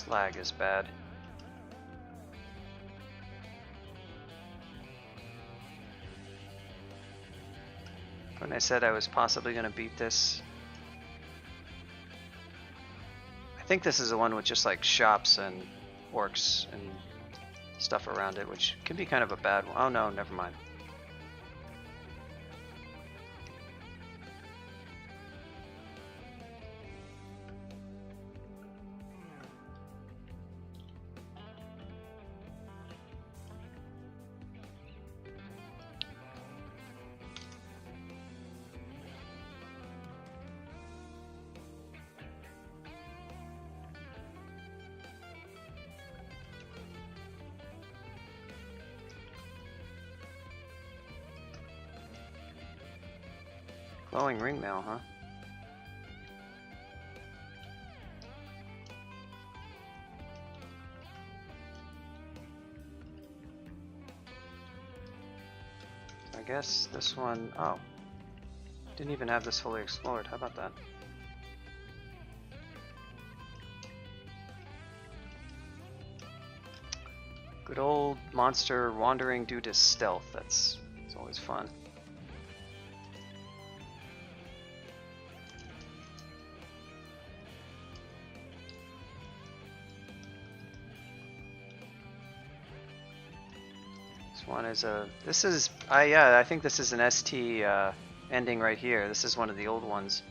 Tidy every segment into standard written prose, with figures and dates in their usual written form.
This lag is bad. When I said I was possibly going to beat this, I think this is the one with just like shops and orcs and stuff around it, which can be kind of a bad one. Oh no, never mind. Glowing ringmail, huh? I guess this one, oh. Didn't even have this fully explored. How about that? Good old monster wandering due to stealth. That's always fun. One is a. This is. Yeah, I think this is an ST ending right here. This is one of the old ones.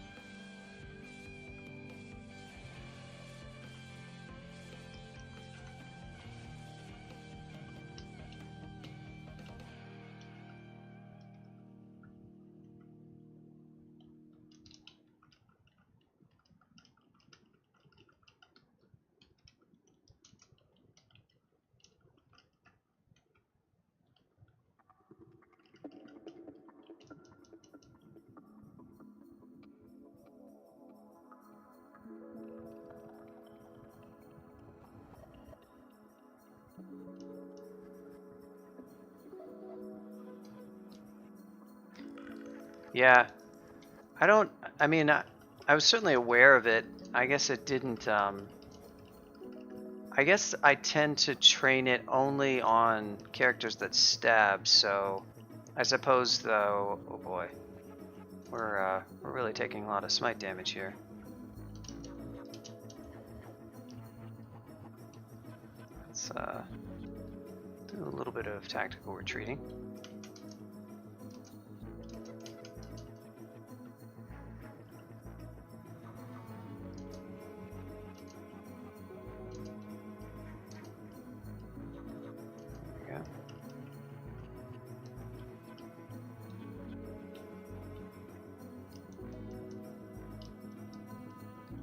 Yeah, I mean, I was certainly aware of it. I guess it didn't, I guess I tend to train it only on characters that stab, so I suppose though, oh boy, we're really taking a lot of smite damage here. Let's do a little bit of tactical retreating.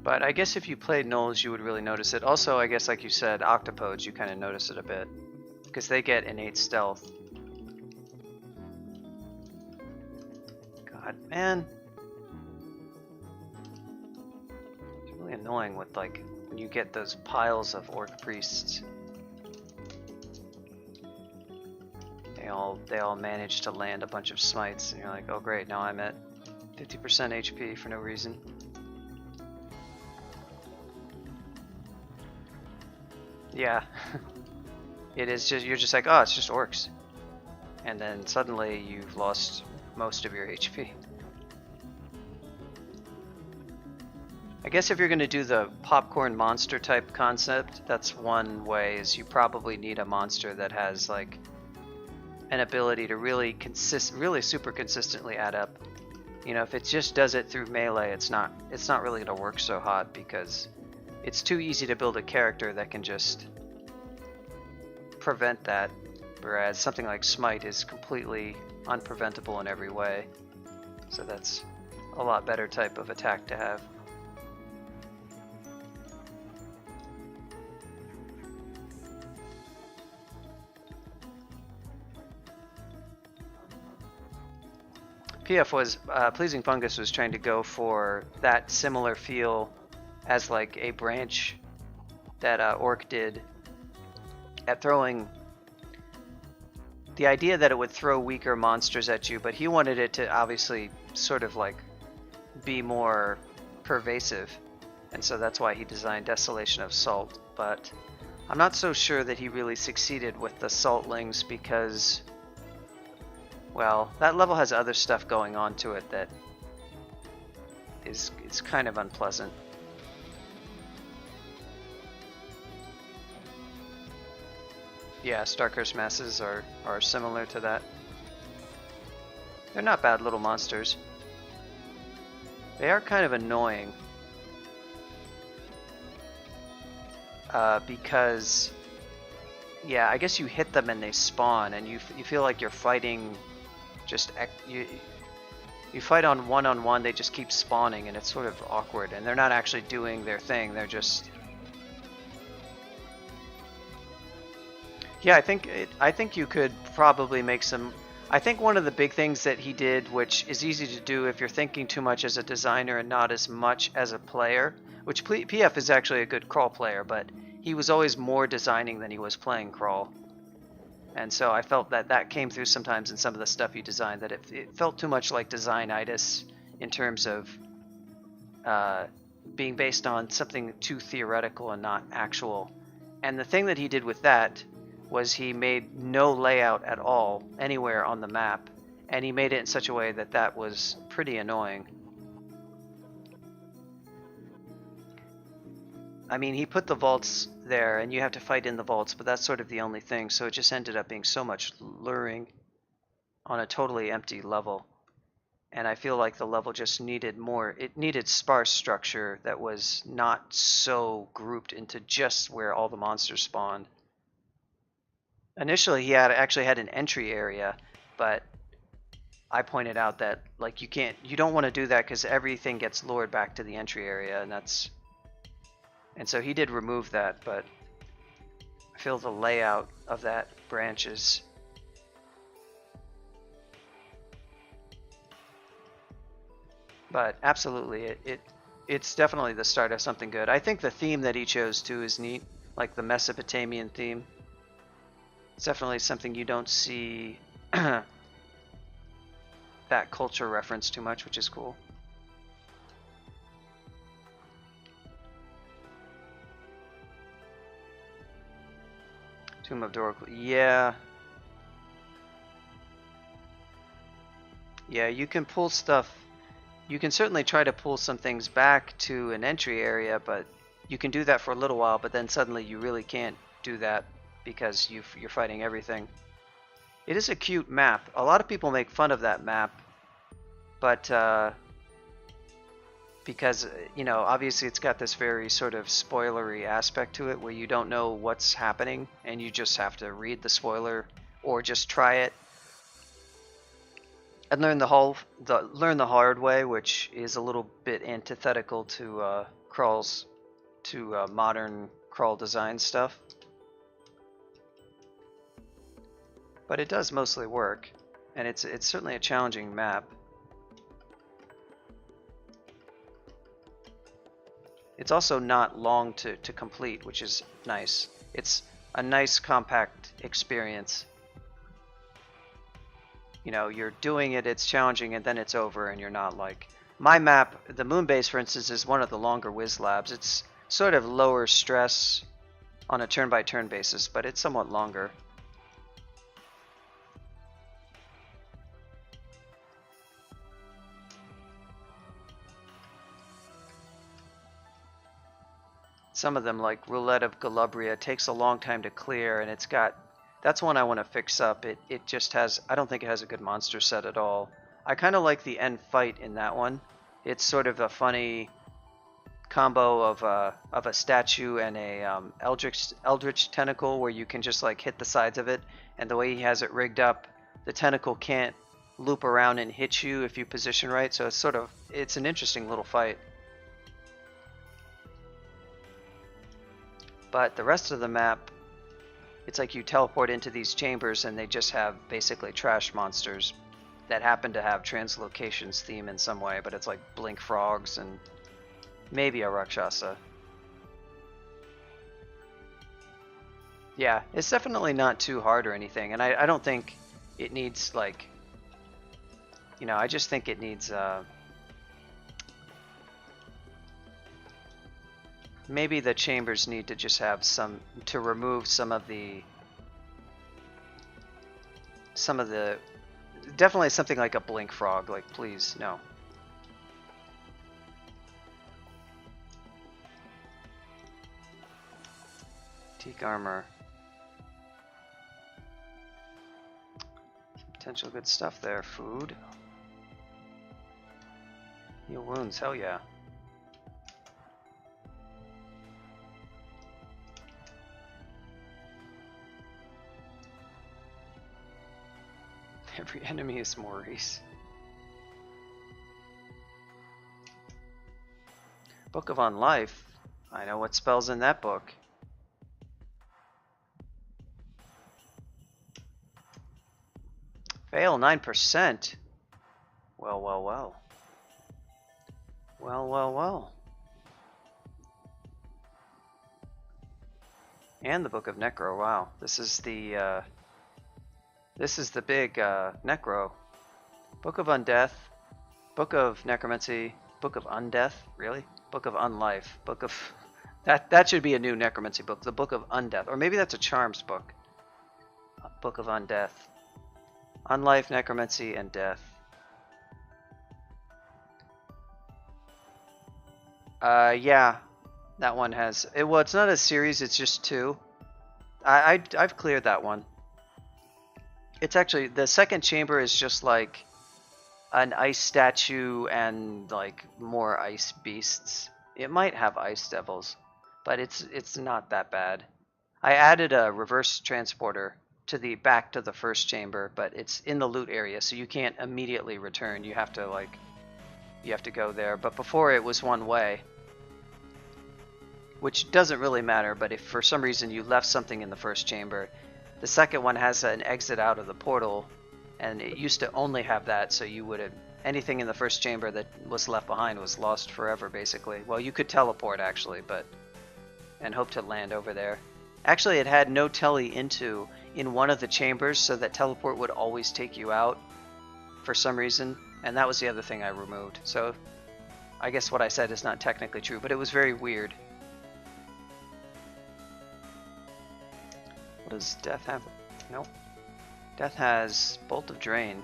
But I guess if you played Gnolls, you would really notice it. Also, I guess like you said, Octopodes, you kind of notice it a bit. Because they get innate stealth. God, man. It's really annoying with like, when you get those piles of orc priests. They all manage to land a bunch of smites, and you're like, oh great, now I'm at 50% HP for no reason. Yeah, it is just, you're just like, oh, it's just orcs. And then suddenly you've lost most of your HP. I guess if you're going to do the popcorn monster type concept, that's one way, is you probably need a monster that has like an ability to really super consistently add up. You know, if it just does it through melee, it's not really going to work so hot, because it's too easy to build a character that can just prevent that, whereas something like Smite is completely unpreventable in every way. So that's a lot better type of attack to have. PF was, Pleasing Fungus was trying to go for that similar feel as like a branch that Orc did at throwing, the idea that it would throw weaker monsters at you, but he wanted it to obviously sort of like be more pervasive, and so that's why he designed Desolation of Salt. but I'm not so sure that he really succeeded with the saltlings because, well, that level has other stuff going on to it that is kind of unpleasant. Yeah, Starcurse masses are similar to that. They're not bad little monsters. They are kind of annoying. Because, yeah, I guess you hit them and they spawn, and you feel like you're fighting just... You fight on one, they just keep spawning, and it's sort of awkward, and they're not actually doing their thing, they're just... Yeah, I think you could probably make some... I think one of the big things that he did, which is easy to do if you're thinking too much as a designer and not as much as a player, which PF is actually a good crawl player, but he was always more designing than he was playing crawl. And so I felt that that came through sometimes in some of the stuff he designed, that it felt too much like design-itis in terms of being based on something too theoretical and not actual. And the thing that he did with that was he made no layout at all anywhere on the map, and he made it in such a way that that was pretty annoying. I mean, he put the vaults there, and you have to fight in the vaults, but that's sort of the only thing, so it just ended up being so much luring on a totally empty level. And I feel like the level just needed more. It needed sparse structure that was not so grouped into just where all the monsters spawned. Initially, he actually had an entry area, but I pointed out that like you don't want to do that because everything gets lured back to the entry area, and so he did remove that, but I feel the layout of that branch is... But absolutely, it's definitely the start of something good. I think the theme that he chose too is neat, like the Mesopotamian theme. It's definitely something you don't see that culture reference too much, which is cool. Tomb of Doroku. Yeah. Yeah, you can pull stuff. You can certainly try to pull some things back to an entry area, but you can do that for a little while, but then suddenly you really can't do that because you're fighting everything. It is a cute map. A lot of people make fun of that map, but because, you know, obviously it's got this very sort of spoilery aspect to it where you don't know what's happening and you just have to read the spoiler or just try it and learn the hard way, which is a little bit antithetical to modern crawl design stuff. But it does mostly work, and it's certainly a challenging map. It's also not long to complete, which is nice. It's a nice compact experience. You know, you're doing it, it's challenging, and then it's over, and you're not like... My map, the Moonbase, for instance, is one of the longer Wiz Labs. It's sort of lower stress on a turn-by-turn basis, but it's somewhat longer. Some of them, like Roulette of Galubria, takes a long time to clear, and it's got... That's one I want to fix up. It just has... I don't think it has a good monster set at all. I kind of like the end fight in that one. It's sort of a funny combo of a statue and a eldritch tentacle where you can just like hit the sides of it, and the way he has it rigged up, the tentacle can't loop around and hit you if you position right, so it's an interesting little fight. But the rest of the map, it's like you teleport into these chambers and they just have basically trash monsters that happen to have Translocation's theme in some way, but it's like blink frogs and maybe a Rakshasa. Yeah, it's definitely not too hard or anything, and I don't think it needs, like, you know, I just think it needs Maybe the chambers need to just have some, to remove some of the, definitely something like a blink frog, like please, no. Teak armor. Potential good stuff there. Food. Heal wounds, hell yeah. Every enemy is Maurice. Book of On Life. I know what spell's in that book. Fail 9%. Well, well, well. Well, well, well. And the Book of Necro. Wow, this is the big Necro. Book of Undeath, Book of Necromancy, Book of Undeath. Really? Book of Unlife. Book of that should be a new Necromancy book. The Book of Undeath, or maybe that's a Charms book. Book of Undeath, Unlife, Necromancy, and Death. Yeah, that one has. Well, it's not a series. It's just 2. I've cleared that one. It's actually, the second chamber is just like an ice statue and like more ice beasts. It might have ice devils, but it's not that bad. I added a reverse transporter to the back to the first chamber, but it's in the loot area, so you can't immediately return. You have to go there. But before it was one way, which doesn't really matter. But if for some reason you left something in the first chamber, the second one has an exit out of the portal, and it used to only have that, so you would have, anything in the first chamber that was left behind was lost forever, basically. Well, you could teleport, actually, and hope to land over there. Actually, it had no tele in one of the chambers, so that teleport would always take you out for some reason, and that was the other thing I removed. So I guess what I said is not technically true, but it was very weird. What does Death have? Nope. Death has Bolt of Drain.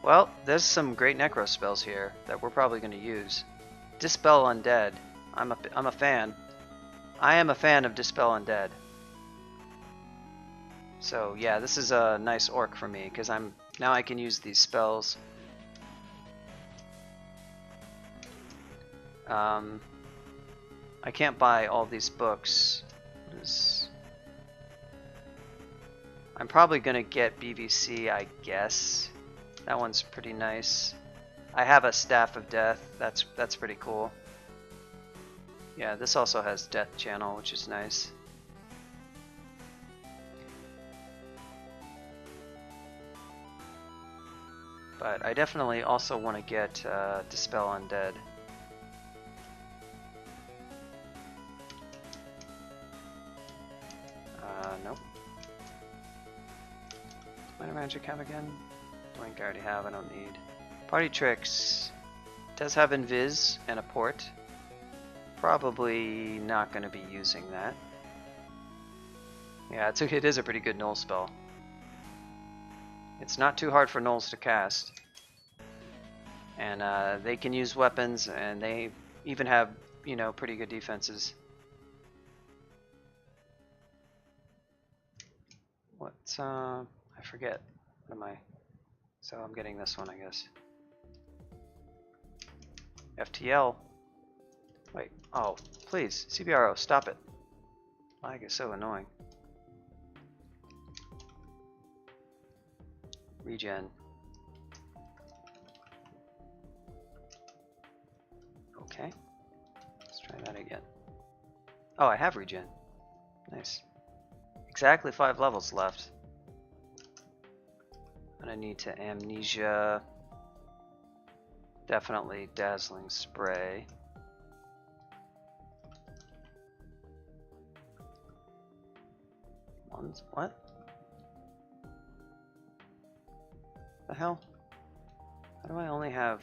Well, there's some great Necro spells here that we're probably going to use. Dispel Undead. I'm a fan. I am a fan of Dispel Undead. So yeah, this is a nice orc for me because now I can use these spells. I can't buy all these books. I'm probably gonna get BVC, I guess. That one's pretty nice. I have a Staff of Death. That's pretty cool. Yeah, this also has Death Channel, which is nice. But I definitely also want to get Dispel Undead. Nope. Minor Magic have again? Blink I already have, I don't need. Party Tricks. It does have Invis and a port. Probably not going to be using that. Yeah, it is a pretty good Gnoll spell. It's not too hard for Gnolls to cast. And they can use weapons, and they even have, you know, pretty good defenses. What's, I forget. What am I? So I'm getting this one, I guess. FTL. Wait. Oh, please. CBRO, stop it. Lag is so annoying. Regen. Okay. Let's try that again. Oh, I have regen. Nice. Exactly 5 levels left. I'm gonna need to Amnesia. Definitely Dazzling Spray. What? The hell? How do I only have...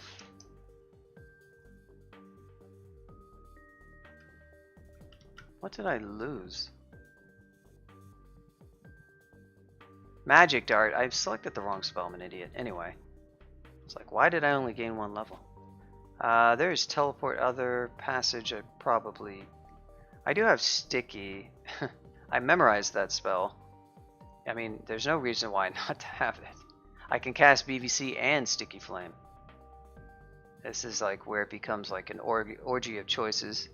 What did I lose? Magic Dart. I selected the wrong spell. I'm an idiot. Anyway. It's like, why did I only gain 1 level? There's Teleport Other, Passage. I do have Sticky. I memorized that spell. I mean, there's no reason why not to have it. I can cast BVC and Sticky Flame. This is like where it becomes like an orgy of choices.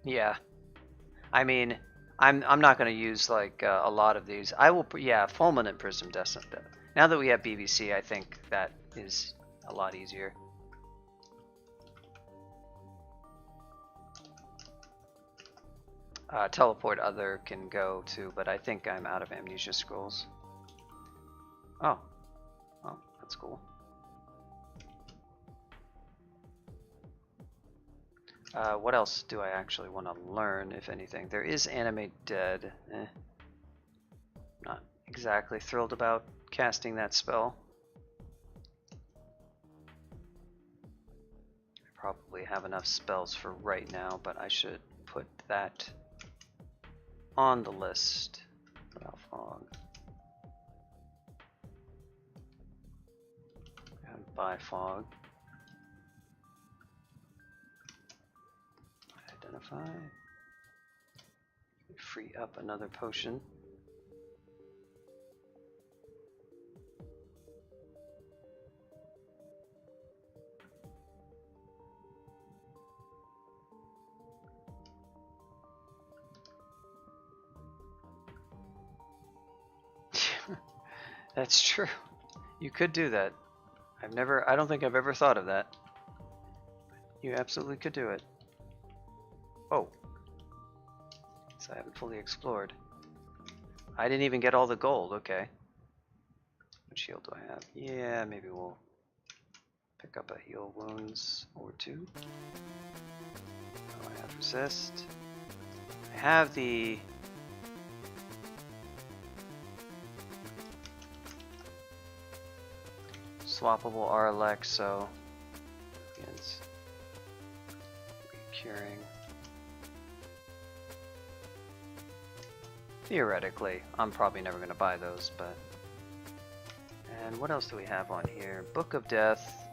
Yeah. I mean, I'm not going to use like a lot of these. I will, yeah, Fulminant Prism Descent. Now that we have BBC, I think that is a lot easier. Teleport Other can go too, but I think I'm out of Amnesia Scrolls. Oh. Oh, that's cool. What else do I actually want to learn, if anything? There is Animate Dead. Not exactly thrilled about casting that spell. I probably have enough spells for right now, but I should put that on the list. Fog. And Bifog. Identify. Free up another potion. That's true. You could do that. I don't think I've ever thought of that. You absolutely could do it. Oh. So I haven't fully explored. I didn't even get all the gold, okay. What shield do I have? Yeah, maybe we'll pick up a heal wounds or 2. Oh, I have resist. I have the swappable Arlex, so it's curing. Theoretically, I'm probably never going to buy those, but... And what else do we have on here? Book of Death.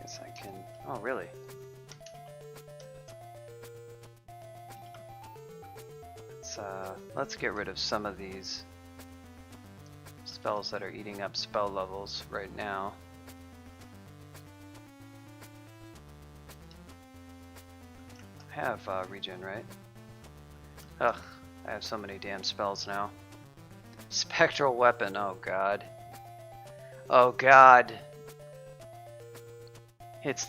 Guess I can... Oh, really? Let's get rid of some of these spells that are eating up spell levels right now. I have regen, right? Ugh, I have so many damn spells now. Spectral Weapon, oh god. Oh god.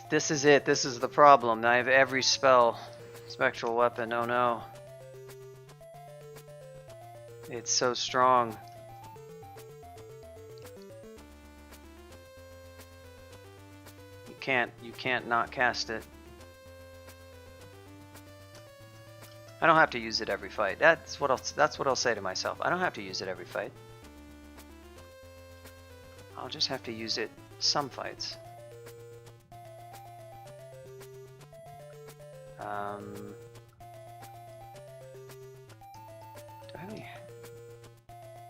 This is it, this is the problem. I have every spell. Spectral Weapon, oh no. It's so strong. You can't not cast it. I don't have to use it every fight. That's what I'll say to myself. I don't have to use it every fight. I'll just have to use it some fights.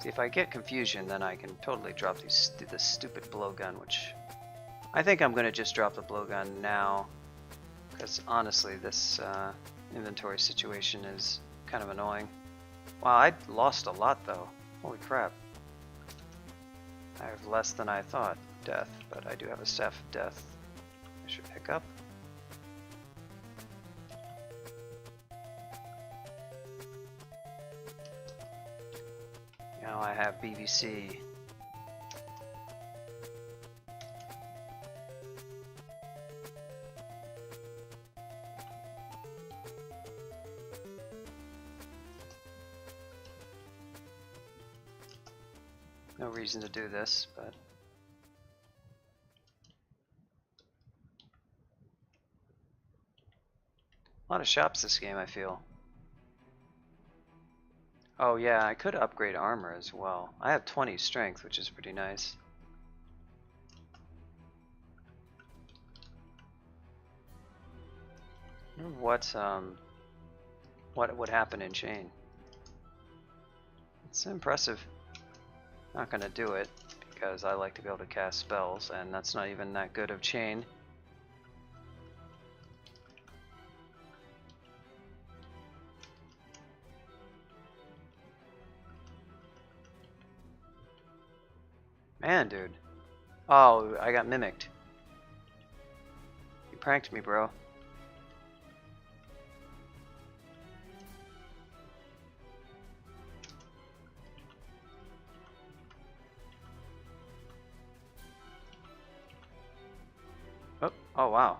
See, if I get confusion, then I can totally drop this stupid blowgun, which I think I'm going to just drop the blowgun now, because honestly, this inventory situation is kind of annoying. Wow, I lost a lot though. Holy crap. I have less than I thought. Death, but I do have a Staff of Death I should pick up. Now I have BBC. No reason to do this, but a lot of shops this game, I feel. Oh yeah, I could upgrade armor as well. I have 20 strength, which is pretty nice. What would happen in chain? It's impressive. Not gonna do it because I like to be able to cast spells, and that's not even that good of chain. Man, dude. Oh, I got mimicked. You pranked me, bro. Oh wow.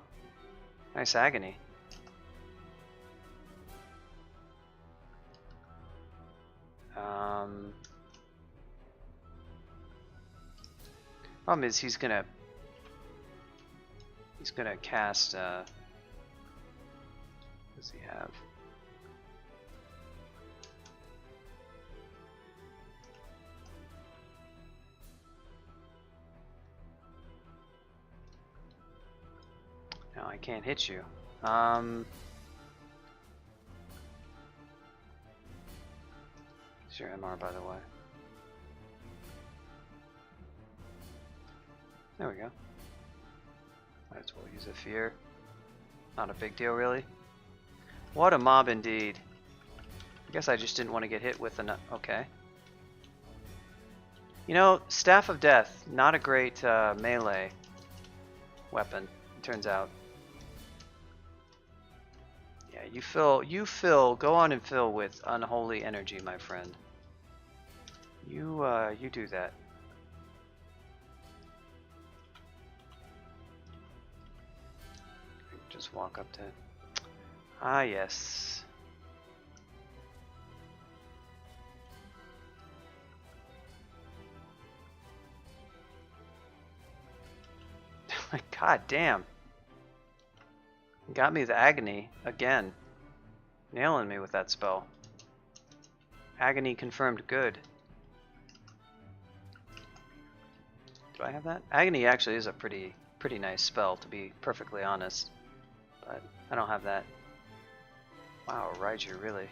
Nice agony. Problem is he's gonna cast what does he have? No, I can't hit you. It's your MR, by the way. There we go. Might as well use a fear. Not a big deal, really. What a mob indeed. I guess I just didn't want to get hit with an... Okay. You know, Staff of Death, not a great melee weapon, it turns out. Yeah, you fill, go on and fill with unholy energy, my friend. You do that. Just walk up to it. Ah, yes. God damn. Got me the agony again. Nailing me with that spell. Agony confirmed good. Do I have that? Agony actually is a pretty nice spell, to be perfectly honest. But I don't have that. Wow, Raiju, really?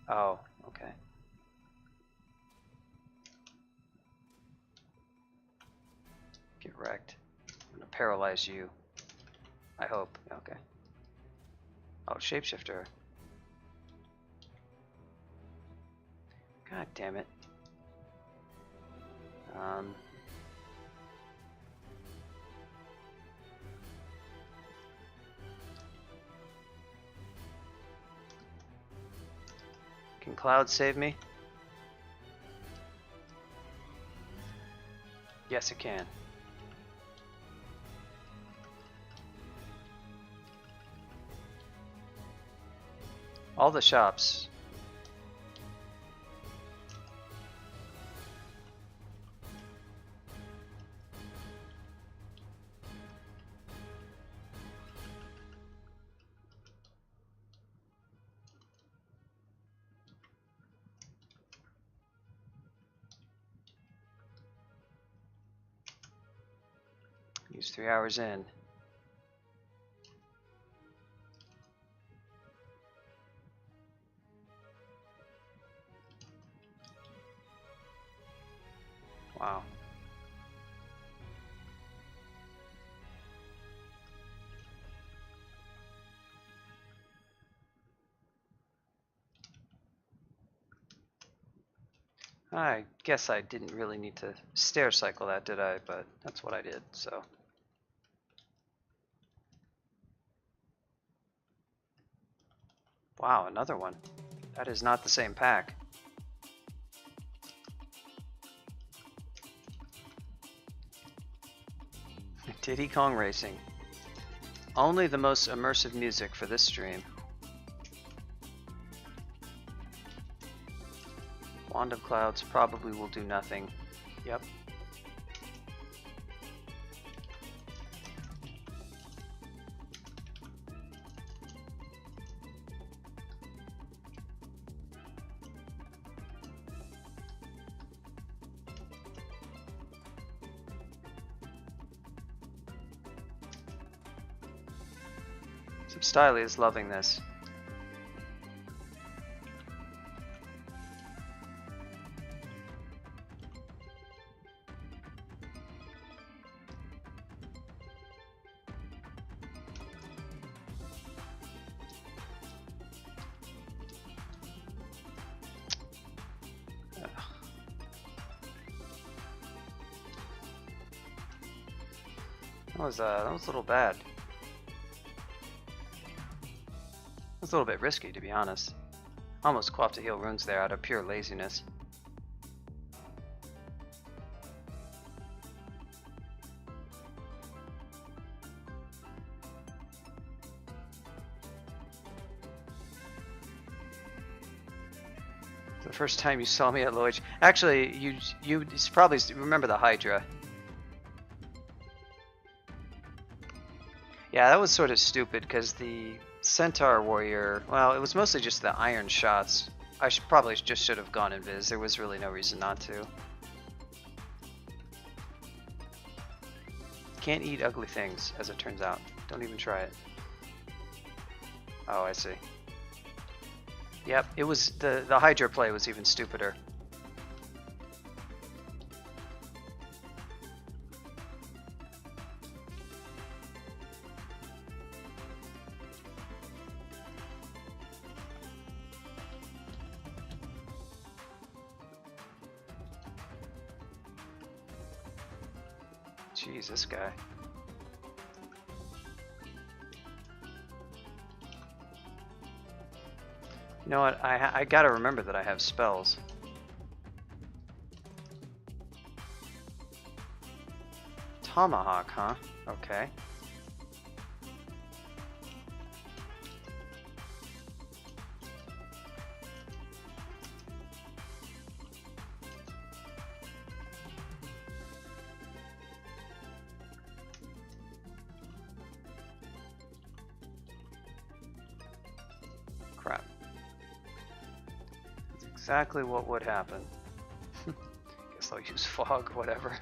Oh, okay. Get wrecked. I'm gonna paralyze you. I hope. Okay. Oh, shapeshifter. God damn it. Can Cloud save me? Yes, it can. All the shops. Use 3 hours in. Wow. I guess I didn't really need to stair cycle that, did I? But that's what I did, so. Wow, another one. That is not the same pack. Diddy Kong Racing. Only the most immersive music for this stream. Wand of Clouds probably will do nothing. Yep. Substyly is loving this. That was a little bad. It was a little bit risky, to be honest. Almost co-opted heal runes there out of pure laziness. The first time you saw me at Lloyd. Actually, you probably remember the Hydra. Yeah, that was sort of stupid because the Centaur Warrior, well, it was mostly just the iron shots. I probably just should have gone invis. There was really no reason not to. Can't eat ugly things, as it turns out. Don't even try it. Oh, I see. Yep, it was the Hydra play was even stupider. Jeez, this guy. You know what? I gotta remember that I have spells. Tomahawk, huh? Okay. Crap. That's exactly what would happen. Guess I'll use fog, whatever.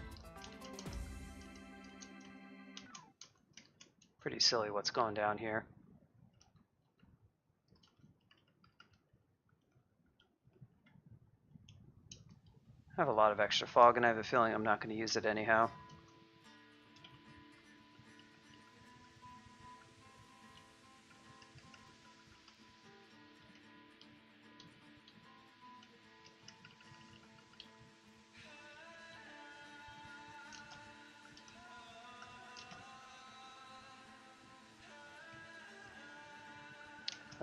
Pretty silly what's going down here. I have a lot of extra fog and I have a feeling I'm not going to use it anyhow.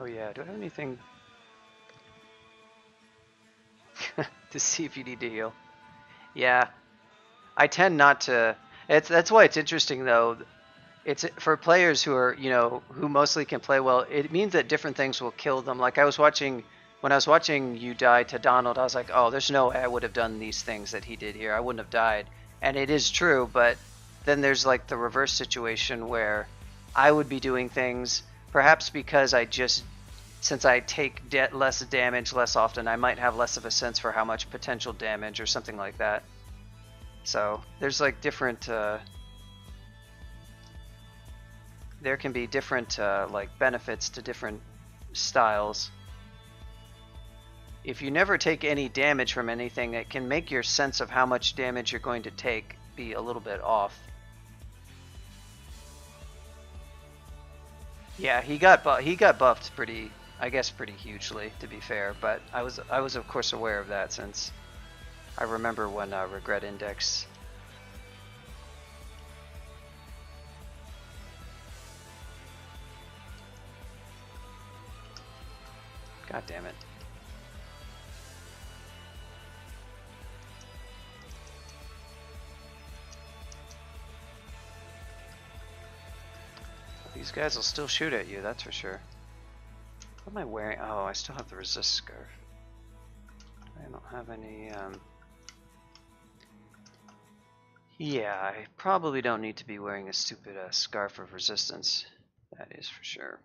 Oh yeah, do I have anything to see if you need to heal? Yeah, I tend not to. That's why it's interesting though. It's for players who are, who mostly can play well. It means that different things will kill them. Like when I was watching you die to Donald, I was like, oh, there's no way I would have done these things that he did here. I wouldn't have died. And it is true, but then there's like the reverse situation where I would be doing things perhaps because since I take less damage less often, I might have less of a sense for how much potential damage or something like that. So there's like different, there can be different like benefits to different styles. If you never take any damage from anything, it can make your sense of how much damage you're going to take be a little bit off. Yeah, he got buffed pretty, I guess pretty hugely, to be fair, but I was of course aware of that since I remember when Regret Index. God damn it. These guys will still shoot at you, that's for sure. What am I wearing? Oh, I still have the resist scarf. I don't have any, yeah, I probably don't need to be wearing a stupid scarf of resistance. That is for sure.